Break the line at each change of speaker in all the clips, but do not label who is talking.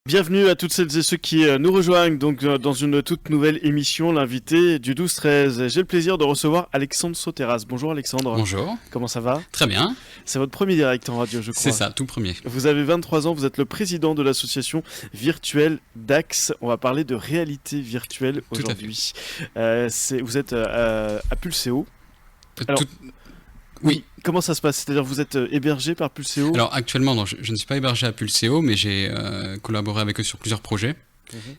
Bienvenue à toutes celles et ceux qui nous rejoignent donc dans une toute nouvelle émission, l'invité du 12-13. J'ai le plaisir de recevoir Alexandre Soteras. Bonjour Alexandre.
Bonjour.
Comment ça va ?
Très bien.
C'est votre premier direct en radio, je crois.
C'est ça, tout premier.
Vous avez 23 ans, vous êtes le président de l'association virtuelle DAX. On va parler de réalité virtuelle aujourd'hui. Vous êtes à Pulseo. Alors, oui. Comment ça se passe ? C'est-à-dire vous êtes hébergé par Pulseo ?
Alors actuellement, non, je ne suis pas hébergé à Pulseo, mais j'ai collaboré avec eux sur plusieurs projets.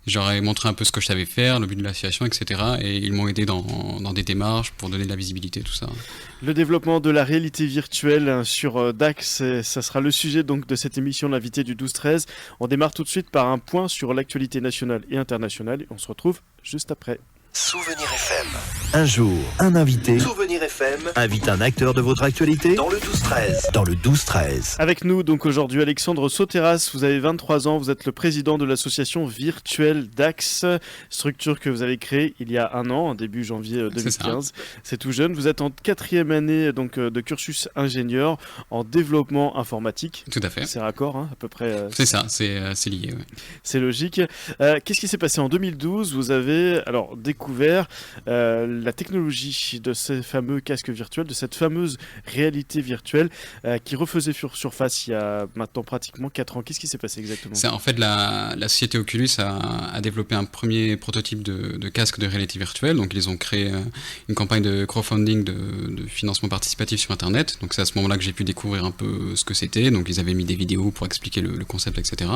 J'aurais montré un peu ce que je savais faire, le but de l'association, etc. Et ils m'ont aidé dans des démarches pour donner de la visibilité, tout ça.
Le développement de la réalité virtuelle sur DAX, ça sera le sujet donc de cette émission, l'invité du 12-13. On démarre tout de suite par un point sur l'actualité nationale et internationale. On se retrouve juste après.
Souvenir FM. Un jour, un invité. Souvenir FM invite un acteur de votre actualité dans le 12-13. Dans le 12-13.
Avec nous donc aujourd'hui Alexandre Soteras, vous avez 23 ans, vous êtes le président de l'association virtuelle DAX, structure que vous avez créée il y a un an, début janvier 2015. C'est tout jeune, vous êtes en 4e année donc, de cursus ingénieur en développement informatique.
Tout à fait.
C'est raccord à peu près.
C'est ça, c'est lié. Ouais.
C'est logique. Qu'est-ce qui s'est passé en 2012 ? Vous avez découvert la technologie de ces fameux casques virtuels, de cette fameuse réalité virtuelle qui refaisait surface il y a maintenant pratiquement 4 ans. Qu'est-ce qui s'est passé exactement ?
En fait, la société Oculus a développé un premier prototype de casque de réalité virtuelle. Donc, ils ont créé une campagne de crowdfunding de financement participatif sur Internet. Donc, c'est à ce moment-là que j'ai pu découvrir un peu ce que c'était. Donc, ils avaient mis des vidéos pour expliquer le concept, etc.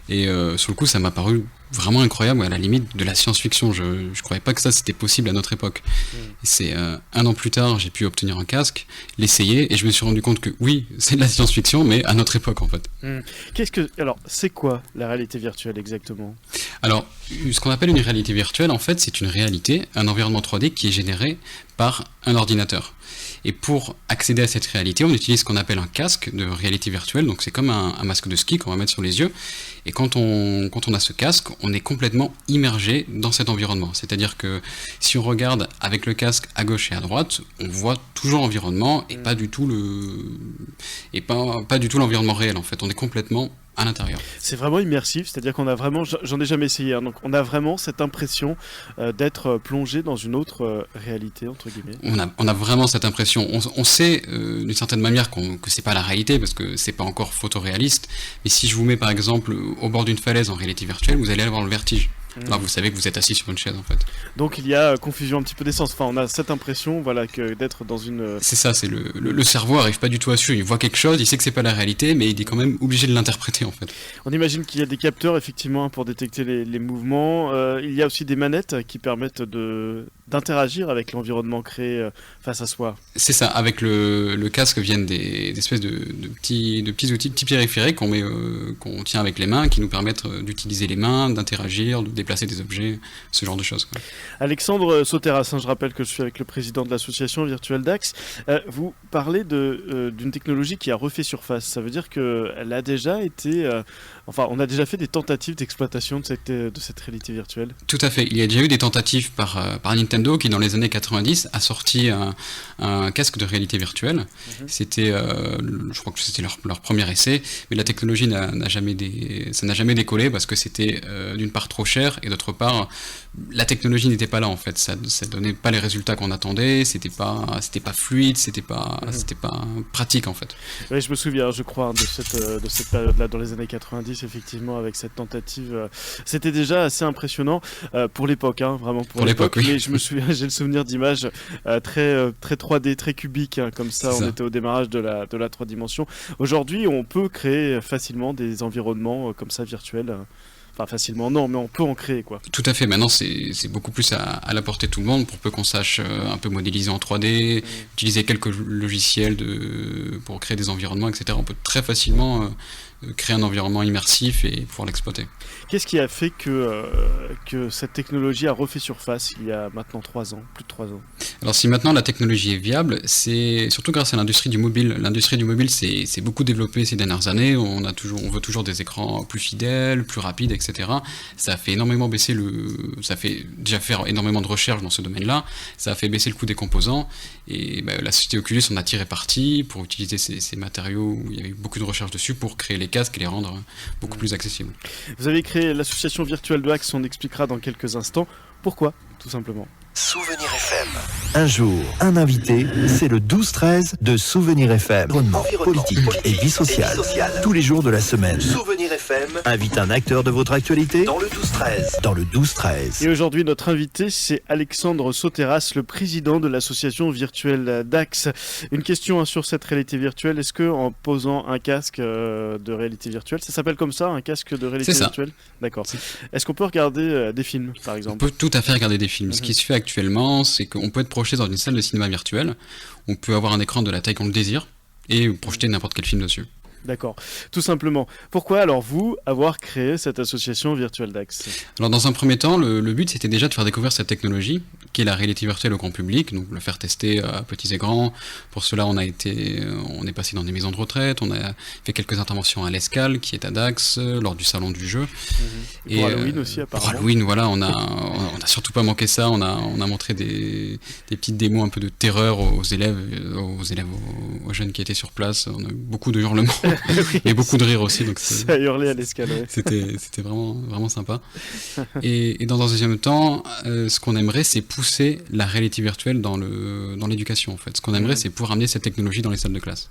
Et sur le coup, ça m'a paru vraiment incroyable, à la limite de la science-fiction. Je ne croyais pas que ça c'était possible à notre époque. Et c'est un an plus tard, j'ai pu obtenir un casque, l'essayer, et je me suis rendu compte que oui, c'est de la science-fiction, mais à notre époque en fait.
Alors, c'est quoi la réalité virtuelle exactement ?
Alors, ce qu'on appelle une réalité virtuelle, en fait, c'est une réalité, un environnement 3D qui est généré par un ordinateur. Et pour accéder à cette réalité, on utilise ce qu'on appelle un casque de réalité virtuelle. Donc c'est comme un masque de ski qu'on va mettre sur les yeux. Et quand on a ce casque, on est complètement immergé dans cet environnement. C'est-à-dire que si on regarde avec le casque à gauche et à droite, on voit toujours l'environnement et pas du tout l'environnement réel en fait. On est complètement à l'intérieur.
C'est vraiment immersif, c'est-à-dire qu'on a vraiment, j'en ai jamais essayé, donc on a vraiment cette impression d'être plongé dans une autre réalité, entre guillemets.
On a vraiment cette impression. On sait d'une certaine manière que c'est pas la réalité, parce que c'est pas encore photoréaliste, mais si je vous mets par exemple au bord d'une falaise en réalité virtuelle, vous allez avoir le vertige. Là, vous savez que vous êtes assis sur une chaise en fait.
Donc il y a confusion un petit peu d'essence. Enfin, on a cette impression, que d'être dans une.
C'est ça, c'est le cerveau arrive pas du tout à suivre. Il voit quelque chose, il sait que c'est pas la réalité, mais il est quand même obligé de l'interpréter en fait.
On imagine qu'il y a des capteurs effectivement pour détecter les mouvements. Il y a aussi des manettes qui permettent d'interagir avec l'environnement créé face à soi.
C'est ça. Avec le casque viennent des espèces de petits outils, de petits périphériques qu'on tient avec les mains, qui nous permettent d'utiliser les mains, d'interagir, de déplacer des objets, ce genre de choses. Quoi.
Alexandre Soteras, je rappelle que je suis avec le président de l'association virtuelle DAX. Vous parlez d'une technologie qui a refait surface. Ça veut dire qu'elle a déjà été... on a déjà fait des tentatives d'exploitation de cette réalité virtuelle.
Tout à fait. Il y a déjà eu des tentatives par Nintendo qui, dans les années 90, a sorti un casque de réalité virtuelle. C'était, je crois que c'était leur premier essai, mais la technologie n'a jamais décollé parce que c'était d'une part trop cher et d'autre part la technologie n'était pas là en fait. Ça donnait pas les résultats qu'on attendait. C'était pas fluide. C'était pas pratique en fait.
Oui, je me souviens, je crois, de cette période-là dans les années 90, effectivement, avec cette tentative. C'était déjà assez impressionnant pour l'époque, vraiment pour l'époque. Oui. Mais je me souviens, j'ai le souvenir d'images très 3D, très cubiques, comme ça. On était au démarrage de la 3 dimensions. Aujourd'hui, on peut créer facilement des environnements comme ça virtuels. Enfin, facilement, non, mais on peut en créer, quoi.
Tout à fait. Maintenant, c'est beaucoup plus à la portée de tout le monde, pour peu qu'on sache un peu modéliser en 3D, utiliser quelques logiciels pour créer des environnements, etc. On peut très facilement créer un environnement immersif et pouvoir l'exploiter.
Qu'est-ce qui a fait que cette technologie a refait surface il y a maintenant 3 ans, plus de 3 ans ?
Alors si maintenant la technologie est viable, c'est surtout grâce à l'industrie du mobile. L'industrie du mobile s'est beaucoup développée ces dernières années. On veut toujours des écrans plus fidèles, plus rapides, etc. Ça a fait énormément baisser ça fait déjà faire énormément de recherches dans ce domaine-là. Ça a fait baisser le coût des composants. Et la société Oculus en a tiré parti pour utiliser ces matériaux où il y avait eu beaucoup de recherches dessus pour créer les casques et les rendre beaucoup plus accessibles.
Vous avez créé l'association virtuelle de Axe, on expliquera dans quelques instants pourquoi, tout simplement.
Souvenir FM. Un jour, un invité, c'est le 12-13 de Souvenir FM. Environnement, politique et vie sociale. Tous les jours de la semaine. Souvenir FM invite un acteur de votre actualité dans le 12-13. Dans le 12-13.
Et aujourd'hui, notre invité, c'est Alexandre Soteras, le président de l'association virtuelle d'Axe. Une question sur cette réalité virtuelle. Est-ce qu'en posant un casque de réalité virtuelle, ça s'appelle comme ça, un casque de réalité virtuelle ? D'accord. Est-ce qu'on peut regarder des films, par exemple ?
On peut tout à fait regarder des films. Ce qui se fait actuellement, c'est qu'on peut être projeté dans une salle de cinéma virtuelle, on peut avoir un écran de la taille qu'on le désire, et projeter n'importe quel film dessus.
D'accord, tout simplement. Pourquoi alors vous avoir créé cette association virtuelle d'Axe ?
Alors dans un premier temps, le but c'était déjà de faire découvrir cette technologie, qui est la réalité virtuelle au grand public, donc le faire tester à petits et grands. Pour cela on est passé dans des maisons de retraite, on a fait quelques interventions à l'Escale, qui est à Dax, lors du salon du jeu.
Et pour Halloween aussi apparemment.
Pour Halloween, voilà, on a surtout pas manqué ça, on a montré des petites démos un peu de terreur aux élèves, aux jeunes qui étaient sur place. On a eu beaucoup de hurlements.
Oui,
et beaucoup de rire aussi, donc
ça a hurlé à l'Escale. Ouais.
C'était vraiment sympa. Et dans un deuxième temps, ce qu'on aimerait, c'est pousser la réalité virtuelle dans l'éducation en fait. Ce qu'on aimerait, c'est pouvoir amener cette technologie dans les salles de classe.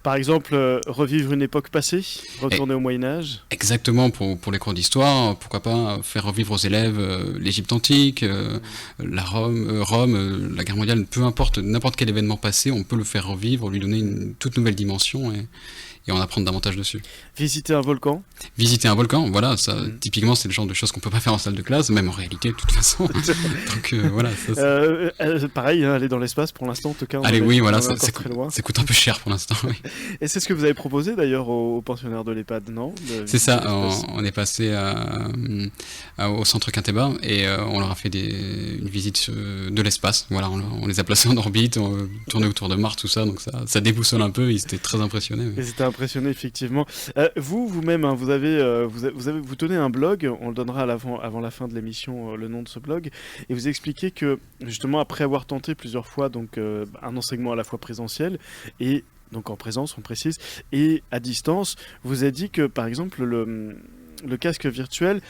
Par exemple, revivre une époque passée, retourner au Moyen-Âge.
Exactement, pour les cours d'histoire, pourquoi pas faire revivre aux élèves l'Égypte antique, Rome, la guerre mondiale, peu importe, n'importe quel événement passé, on peut le faire revivre, lui donner une toute nouvelle dimension et en apprendre davantage dessus.
Visiter un volcan.
Visiter un volcan, voilà, ça, typiquement c'est le genre de choses qu'on peut pas faire en salle de classe, même en réalité de toute façon. Donc voilà.
Pareil, aller dans l'espace pour l'instant en tout cas.
Allez, oui, voilà, ça coûte un peu cher pour l'instant. Oui.
Et c'est ce que vous avez proposé d'ailleurs aux pensionnaires de l'EHPAD, non ?
C'est ça, on est passé au centre Quintéba et on leur a fait une visite de l'espace. Voilà, on les a placés en orbite, on tournait autour de Mars, tout ça, donc ça déboussole un peu, ils étaient très impressionnés.
Oui. Ils étaient impressionnés effectivement. Vous-même, hein, vous tenez un blog, on le donnera avant la fin de l'émission, le nom de ce blog, et vous expliquez que justement après avoir tenté plusieurs fois donc un enseignement à la fois présentiel et donc en présence, on précise, et à distance, vous avez dit que par exemple le casque virtuel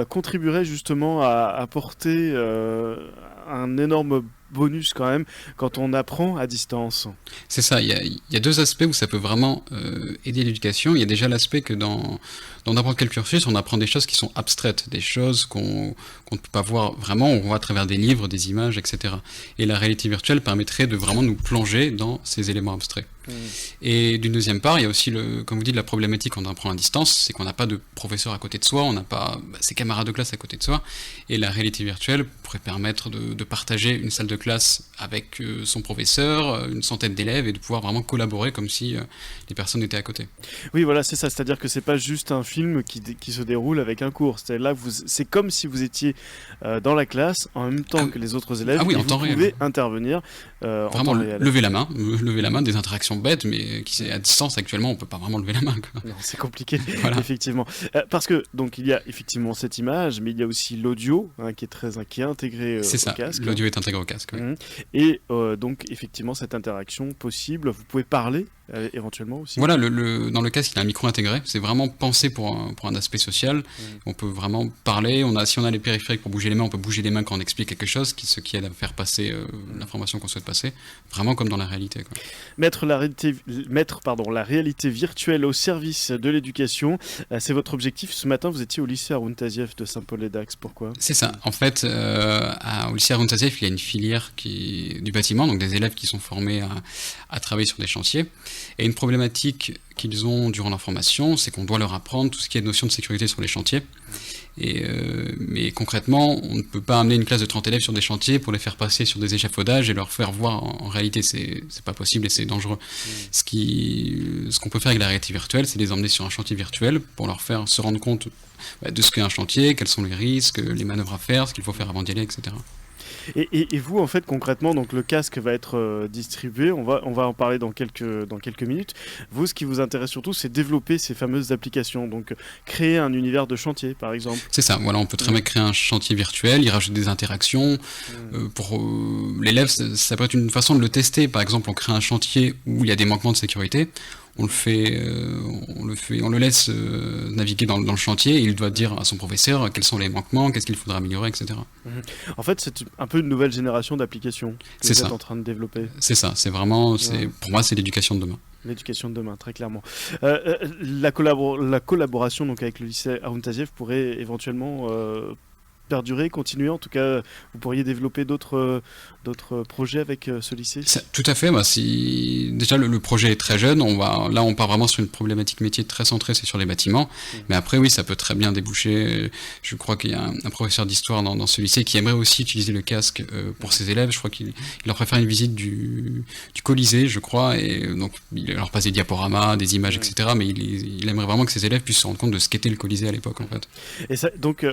contribuerait justement à apporter un énorme bonus quand même quand on apprend à distance.
C'est ça, il y a deux aspects où ça peut vraiment aider l'éducation. Il y a déjà l'aspect que dans n'importe quel cursus, on apprend des choses qui sont abstraites, des choses qu'on ne peut pas voir vraiment, on voit à travers des livres, des images, etc. Et la réalité virtuelle permettrait de vraiment nous plonger dans ces éléments abstraits. Et d'une deuxième part, il y a aussi, comme vous dites, la problématique quand on apprend à distance, c'est qu'on n'a pas de professeur à côté de soi, on n'a pas ses camarades de classe à côté de soi, et la réalité virtuelle pourrait permettre de partager une salle de classe avec son professeur, une centaine d'élèves, et de pouvoir vraiment collaborer comme si les personnes étaient à côté.
Oui, voilà, c'est ça, c'est-à-dire que c'est pas juste un film qui se déroule avec un cours, c'est comme si vous étiez dans la classe en même temps que les autres élèves, et vous pouvez intervenir
vraiment
en temps réel.
lever la main, des interactions bêtes, mais qui à distance actuellement on peut pas vraiment lever la main, quoi.
Non, c'est compliqué. Voilà. Effectivement, parce que donc il y a effectivement cette image, mais il y a aussi l'audio qui est intégré
c'est ça,
au casque.
L'audio est intégré au casque, oui.
Et donc effectivement cette interaction possible, vous pouvez parler éventuellement aussi.
Voilà, dans le casque il y a un micro intégré, c'est vraiment pensé pour un aspect social. On peut vraiment parler, si on a les périphériques pour bouger les mains, on peut bouger les mains quand on explique quelque chose, ce qui aide à faire passer l'information qu'on souhaite passer, vraiment comme dans la réalité, quoi.
Mettre la réalité virtuelle au service de l'éducation, c'est votre objectif. Ce matin, vous étiez au lycée Haroun Tazieff de Saint-Paul-les-Dax. Pourquoi ?
C'est ça. En fait, au lycée Haroun Tazieff, il y a une filière du bâtiment, donc des élèves qui sont formés à travailler sur des chantiers. Et une problématique qu'ils ont durant leur formation, c'est qu'on doit leur apprendre tout ce qui est notion de sécurité sur les chantiers. Mais concrètement, on ne peut pas amener une classe de 30 élèves sur des chantiers pour les faire passer sur des échafaudages et leur faire voir en réalité c'est pas possible et c'est dangereux. Ce qu'on peut faire avec la réalité virtuelle, c'est les emmener sur un chantier virtuel pour leur faire se rendre compte de ce qu'est un chantier, quels sont les risques, les manœuvres à faire, ce qu'il faut faire avant d'y aller, etc.
Et vous, en fait, concrètement, donc le casque va être distribué. On va en parler dans quelques minutes. Vous, ce qui vous intéresse surtout, c'est développer ces fameuses applications. Donc, créer un univers de chantier, par exemple.
C'est ça. Voilà, on peut très bien créer un chantier virtuel, y rajouter des interactions. Pour l'élève, ça peut être une façon de le tester. Par exemple, on crée un chantier où il y a des manquements de sécurité. on le laisse naviguer dans le chantier et il doit dire à son professeur quels sont les manquements, qu'est-ce qu'il faudra améliorer, etc.
En fait, c'est un peu une nouvelle génération d'applications que vous êtes en train de développer.
C'est ça, c'est vraiment, pour moi, c'est l'éducation de demain.
L'éducation de demain, très clairement. La collaboration donc, avec le lycée Haroun Tazieff pourrait éventuellement perdurer, continuer. En tout cas, vous pourriez développer d'autres projets avec ce lycée.
Tout à fait. Déjà, le projet est très jeune. On part vraiment sur une problématique métier très centrée, c'est sur les bâtiments. Mais après, oui, ça peut très bien déboucher. Je crois qu'il y a un professeur d'histoire dans ce lycée qui aimerait aussi utiliser le casque pour ses élèves. Je crois qu'il leur ferait faire une visite du Colisée, je crois, et donc il leur passe des diaporamas, des images, etc. Mais il aimerait vraiment que ses élèves puissent se rendre compte de ce qu'était le Colisée à l'époque, en fait.
Et ça, donc,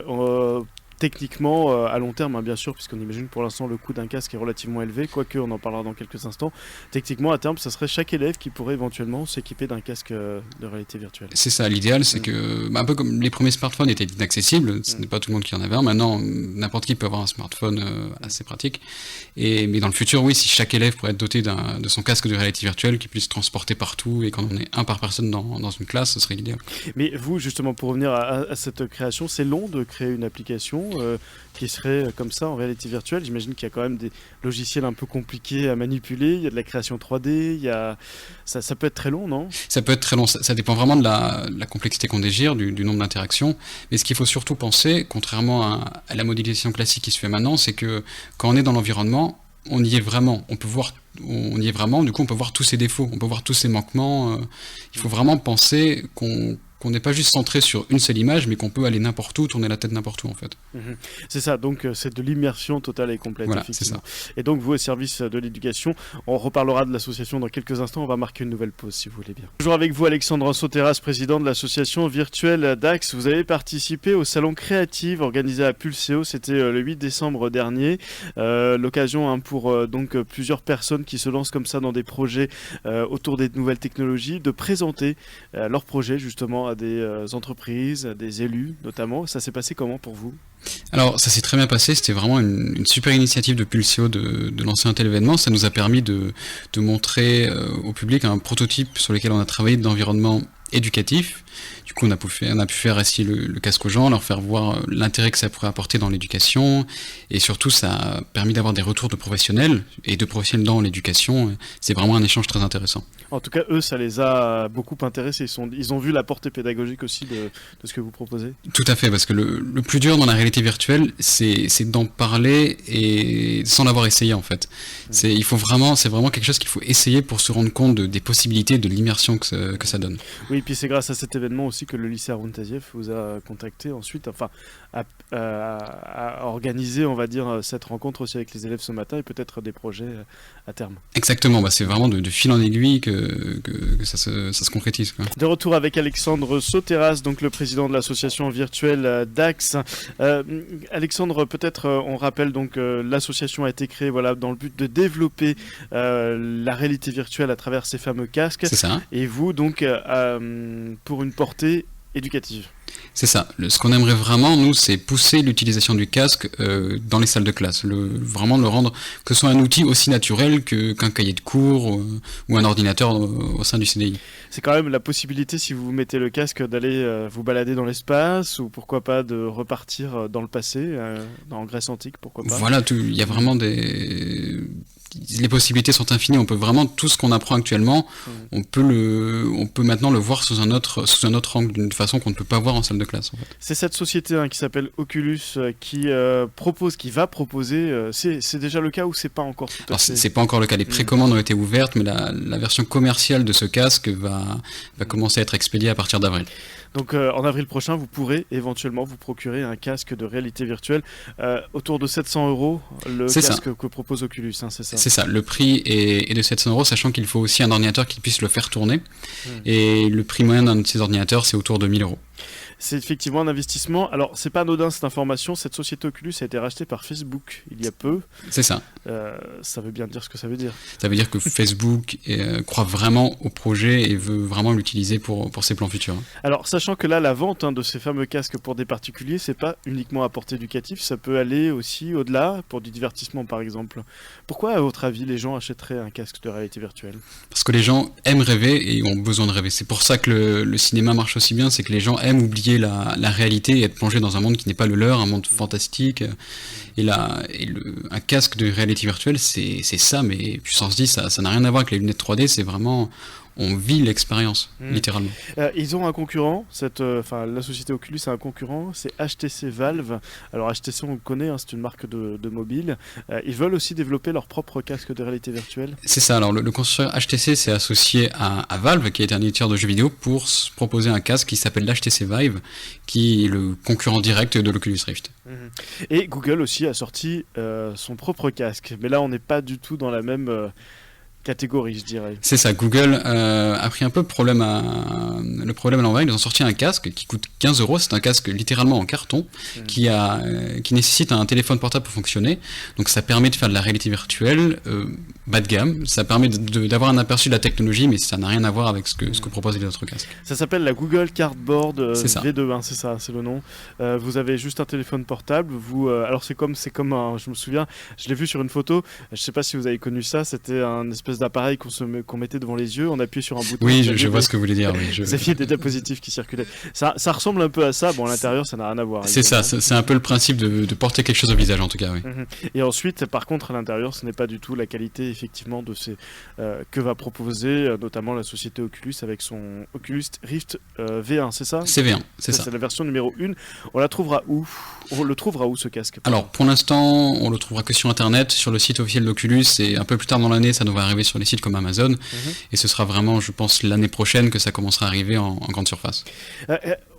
techniquement, à long terme, bien sûr, puisqu'on imagine pour l'instant le coût d'un casque est relativement élevé, quoique on en parlera dans quelques instants. Techniquement, à terme, ça serait chaque élève qui pourrait éventuellement s'équiper d'un casque de réalité virtuelle.
C'est ça, l'idéal, c'est que, un peu comme les premiers smartphones étaient inaccessibles, ce n'est pas tout le monde qui en avait un. Maintenant, n'importe qui peut avoir un smartphone assez pratique. Mais dans le futur, oui, si chaque élève pourrait être doté de son casque de réalité virtuelle, qui puisse transporter partout et qu'on en ait un par personne dans une classe, ce serait l'idéal.
Mais vous, justement, pour revenir à cette création, c'est long de créer une application qui serait comme ça en réalité virtuelle. J'imagine qu'il y a quand même des logiciels un peu compliqués à manipuler, il y a de la création 3D, ça peut être très long, non ? Ça
peut être très long, ça dépend vraiment de la complexité qu'on désire, du nombre d'interactions, mais ce qu'il faut surtout penser, contrairement à la modélisation classique qui se fait maintenant, c'est que quand on est dans l'environnement, on y est vraiment, du coup on peut voir tous ses défauts, on peut voir tous ses manquements. Il faut vraiment penser qu'on n'est pas juste centré sur une seule image, mais qu'on peut aller n'importe où, tourner la tête n'importe où, en fait.
C'est ça, donc c'est de l'immersion totale et complète,
voilà,
effectivement.
C'est ça.
Et donc vous, au service de l'éducation, on reparlera de l'association dans quelques instants, on va marquer une nouvelle pause, si vous voulez bien. Toujours avec vous, Alexandre Soteras, président de l'association virtuelle Dax. Vous avez participé au salon Créative organisé à Pulseo, c'était le 8 décembre dernier. L'occasion pour donc plusieurs personnes qui se lancent comme ça dans des projets autour des nouvelles technologies, de présenter leurs projets, justement, à des entreprises, à des élus notamment. Ça s'est passé comment pour vous ?
Alors ça s'est très bien passé, c'était vraiment une super initiative de Pulseo de lancer un tel événement. Ça nous a permis de montrer au public un prototype sur lequel on a travaillé d'environnement éducatif. Du coup, on a pu faire essayer le casque aux gens, leur faire voir l'intérêt que ça pourrait apporter dans l'éducation, et surtout, ça a permis d'avoir des retours de professionnels, et de professionnels dans l'éducation. C'est vraiment un échange très intéressant.
En tout cas, eux, ça les a beaucoup intéressés. Ils ont vu la portée pédagogique aussi de ce que vous proposez.
Tout à fait, parce que le plus dur dans la réalité virtuelle, c'est d'en parler et sans l'avoir essayé, en fait. C'est vraiment quelque chose qu'il faut essayer pour se rendre compte des possibilités, de l'immersion que ça donne.
Oui, et puis c'est grâce à cet événement aussi que le lycée Haroun Tazieff vous a contacté ensuite, à organiser, on va dire, cette rencontre aussi avec les élèves ce matin et peut-être des projets à terme.
Exactement, c'est vraiment de fil en aiguille que ça se concrétise, quoi.
De retour avec Alexandre Soteras, donc le président de l'association virtuelle Dax. Alexandre, peut-être on rappelle donc l'association a été créée dans le but de développer la réalité virtuelle à travers ces fameux casques.
C'est ça.
Et vous donc pour une portée éducative.
C'est ça. Ce qu'on aimerait vraiment, nous, c'est pousser l'utilisation du casque dans les salles de classe. Vraiment le rendre, que ce soit un outil aussi naturel qu'un cahier de cours ou un ordinateur au sein du CDI.
C'est quand même la possibilité, si vous mettez le casque, d'aller vous balader dans l'espace, ou pourquoi pas de repartir dans le passé, en Grèce antique, pourquoi pas.
Voilà, il y a vraiment les possibilités sont infinies. On peut vraiment, tout ce qu'on apprend actuellement, on peut maintenant le voir sous un autre angle, d'une façon qu'on ne peut pas voir en salle de classe, en fait.
C'est cette société qui s'appelle Oculus qui va proposer. C'est déjà le cas ou c'est pas encore tout à fait...
C'est pas encore le cas. Les précommandes ont été ouvertes, mais la version commerciale de ce casque va commencer à être expédiée à partir d'avril.
Donc en avril prochain, vous pourrez éventuellement vous procurer un casque de réalité virtuelle autour de 700 €, le casque que propose Oculus, c'est ça.
C'est ça, le prix est de 700 €, sachant qu'il faut aussi un ordinateur qui puisse le faire tourner. Et le prix moyen d'un de ces ordinateurs, c'est autour de 1000 €.
C'est effectivement un investissement. Alors, c'est pas anodin cette information. Cette société Oculus a été rachetée par Facebook il y a peu.
C'est ça.
Ça veut bien dire ce que ça veut dire.
Ça veut dire que Facebook croit vraiment au projet et veut vraiment l'utiliser pour ses plans futurs.
Alors, sachant que là, la vente de ces fameux casques pour des particuliers, c'est pas uniquement à portée éducative, ça peut aller aussi au-delà pour du divertissement, par exemple. Pourquoi, à votre avis, les gens achèteraient un casque de réalité virtuelle ?
Parce que les gens aiment rêver et ont besoin de rêver. C'est pour ça que le cinéma marche aussi bien, c'est que les gens aiment oublier la réalité et être plongés dans un monde qui n'est pas le leur, un monde fantastique. Un casque de réalité virtuelle, c'est ça, mais puissance 10, ça n'a rien à voir avec les lunettes 3D, c'est vraiment... On vit l'expérience, littéralement.
Ils ont un concurrent, la société Oculus a un concurrent, c'est HTC Valve. Alors HTC, on le connaît, c'est une marque de mobile. Ils veulent aussi développer leur propre casque de réalité virtuelle.
C'est ça, alors le constructeur HTC s'est associé à Valve, qui est un éditeur de jeux vidéo, pour se proposer un casque qui s'appelle l'HTC Vive, qui est le concurrent direct de l'Oculus Rift.
Et Google aussi a sorti son propre casque. Mais là, on n'est pas du tout dans la même... catégorie, je dirais.
C'est ça, Google a pris un peu le problème à l'envers. Ils ont sorti un casque qui coûte 15 €. C'est un casque littéralement en carton qui nécessite un téléphone portable pour fonctionner. Donc ça permet de faire de la réalité virtuelle bas de gamme. Ça permet d'avoir un aperçu de la technologie, mais ça n'a rien à voir avec ce que proposent les autres casques.
Ça s'appelle la Google Cardboard V2, c'est ça, c'est le nom. Vous avez juste un téléphone portable. Alors c'est comme je me souviens, je l'ai vu sur une photo. Je sais pas si vous avez connu ça. C'était un espèce d'appareil qu'on mettait devant les yeux, on appuyait sur un bouton.
Oui, je vois ce que vous voulez dire.
Vous aviez des diapositives qui circulaient. Ça ressemble un peu à ça. Bon, à l'intérieur, ça n'a rien à voir.
C'est ça, c'est un peu le principe de porter quelque chose au visage, en tout cas, oui.
Et ensuite, par contre, à l'intérieur, ce n'est pas du tout la qualité, effectivement, de ces que va proposer notamment la société Oculus avec son Oculus Rift V1, c'est ça ?
C'est V1, c'est ça.
C'est la version numéro 1. On la trouvera où ? On le trouvera où, ce casque ?
Alors, pour l'instant, on le trouvera que sur Internet, sur le site officiel d'Oculus, et un peu plus tard dans l'année, ça devrait arriver sur les sites comme Amazon, et ce sera vraiment, je pense, l'année prochaine que ça commencera à arriver en grande surface.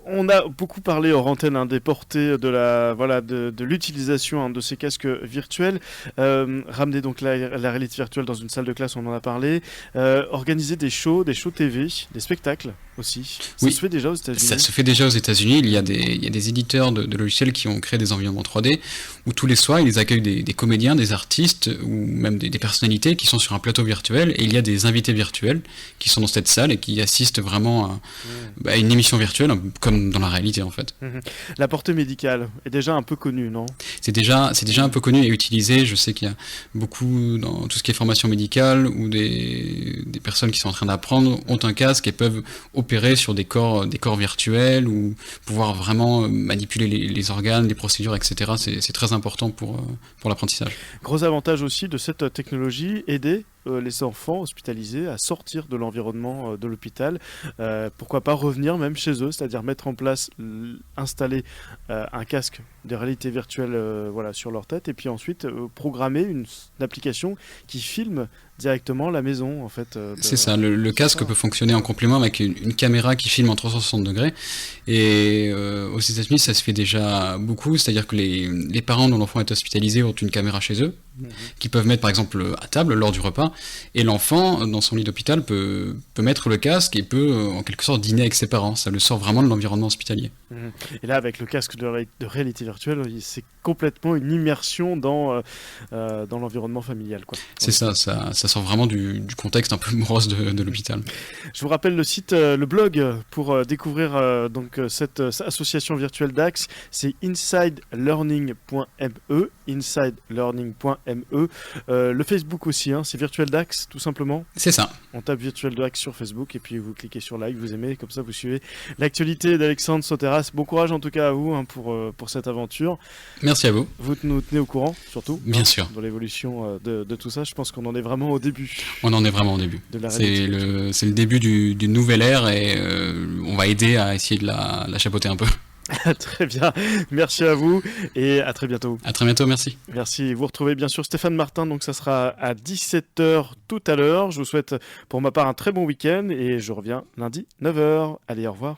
On a beaucoup parlé hors antenne des portées de l'utilisation de ces casques virtuels. Ramener donc la réalité virtuelle dans une salle de classe, on en a parlé. Organiser des shows TV, des spectacles aussi. Ça se fait déjà aux États-Unis.
Ça se fait déjà aux États-Unis. Il y a des éditeurs de logiciels qui ont créé des environnements 3D où tous les soirs ils accueillent des comédiens, des artistes ou même des personnalités qui sont sur un plateau virtuel, et il y a des invités virtuels qui sont dans cette salle et qui assistent vraiment à une émission virtuelle, comme dans la réalité en fait.
La portée médicale est déjà un peu connue, non ?
C'est déjà un peu connu et utilisé. Je sais qu'il y a beaucoup dans tout ce qui est formation médicale où des personnes qui sont en train d'apprendre ont un casque et peuvent opérer sur des corps virtuels ou pouvoir vraiment manipuler les organes, les procédures, etc. C'est très important pour l'apprentissage.
Gros avantage aussi de cette technologie, aider les enfants hospitalisés à sortir de l'environnement de l'hôpital. Pourquoi pas revenir même chez eux, c'est-à-dire mettre en place, installer un casque de réalité virtuelle sur leur tête, et puis ensuite programmer une application qui filme directement la maison en fait.
C'est ça, le casque peut fonctionner en complément avec une caméra qui filme en 360 degrés, et aux États-Unis ça se fait déjà beaucoup, c'est-à-dire que les parents dont l'enfant est hospitalisé ont une caméra chez eux qui peuvent mettre par exemple à table lors du repas, et l'enfant dans son lit d'hôpital peut mettre le casque et peut en quelque sorte dîner avec ses parents. Ça le sort vraiment de l'environnement hospitalier.
Et là avec le casque de réalité virtuelle, c'est complètement une immersion dans l'environnement familial, quoi.
C'est ça sort vraiment du contexte un peu morose de l'hôpital.
Je vous rappelle le site, le blog pour découvrir cette association virtuelle DAX, c'est insidelearning.me, le Facebook aussi, c'est Virtual DAX tout simplement.
C'est ça.
On tape Virtual DAX sur Facebook et puis vous cliquez sur like, vous aimez, comme ça vous suivez l'actualité d'Alexandre Soteras. Bon courage en tout cas à vous pour cette aventure.
Merci à vous.
Vous nous tenez au courant surtout.
Bien sûr.
Dans l'évolution de tout ça, je pense qu'on en est vraiment au début.
On en est vraiment au début. C'est le début d'une nouvelle ère, et on va aider à essayer de la chapeauter un peu.
Très bien, merci à vous et à très bientôt.
À très bientôt, merci.
Merci, vous retrouvez bien sûr Stéphane Martin, donc ça sera à 17h tout à l'heure. Je vous souhaite pour ma part un très bon week-end et je reviens lundi 9h. Allez, au revoir.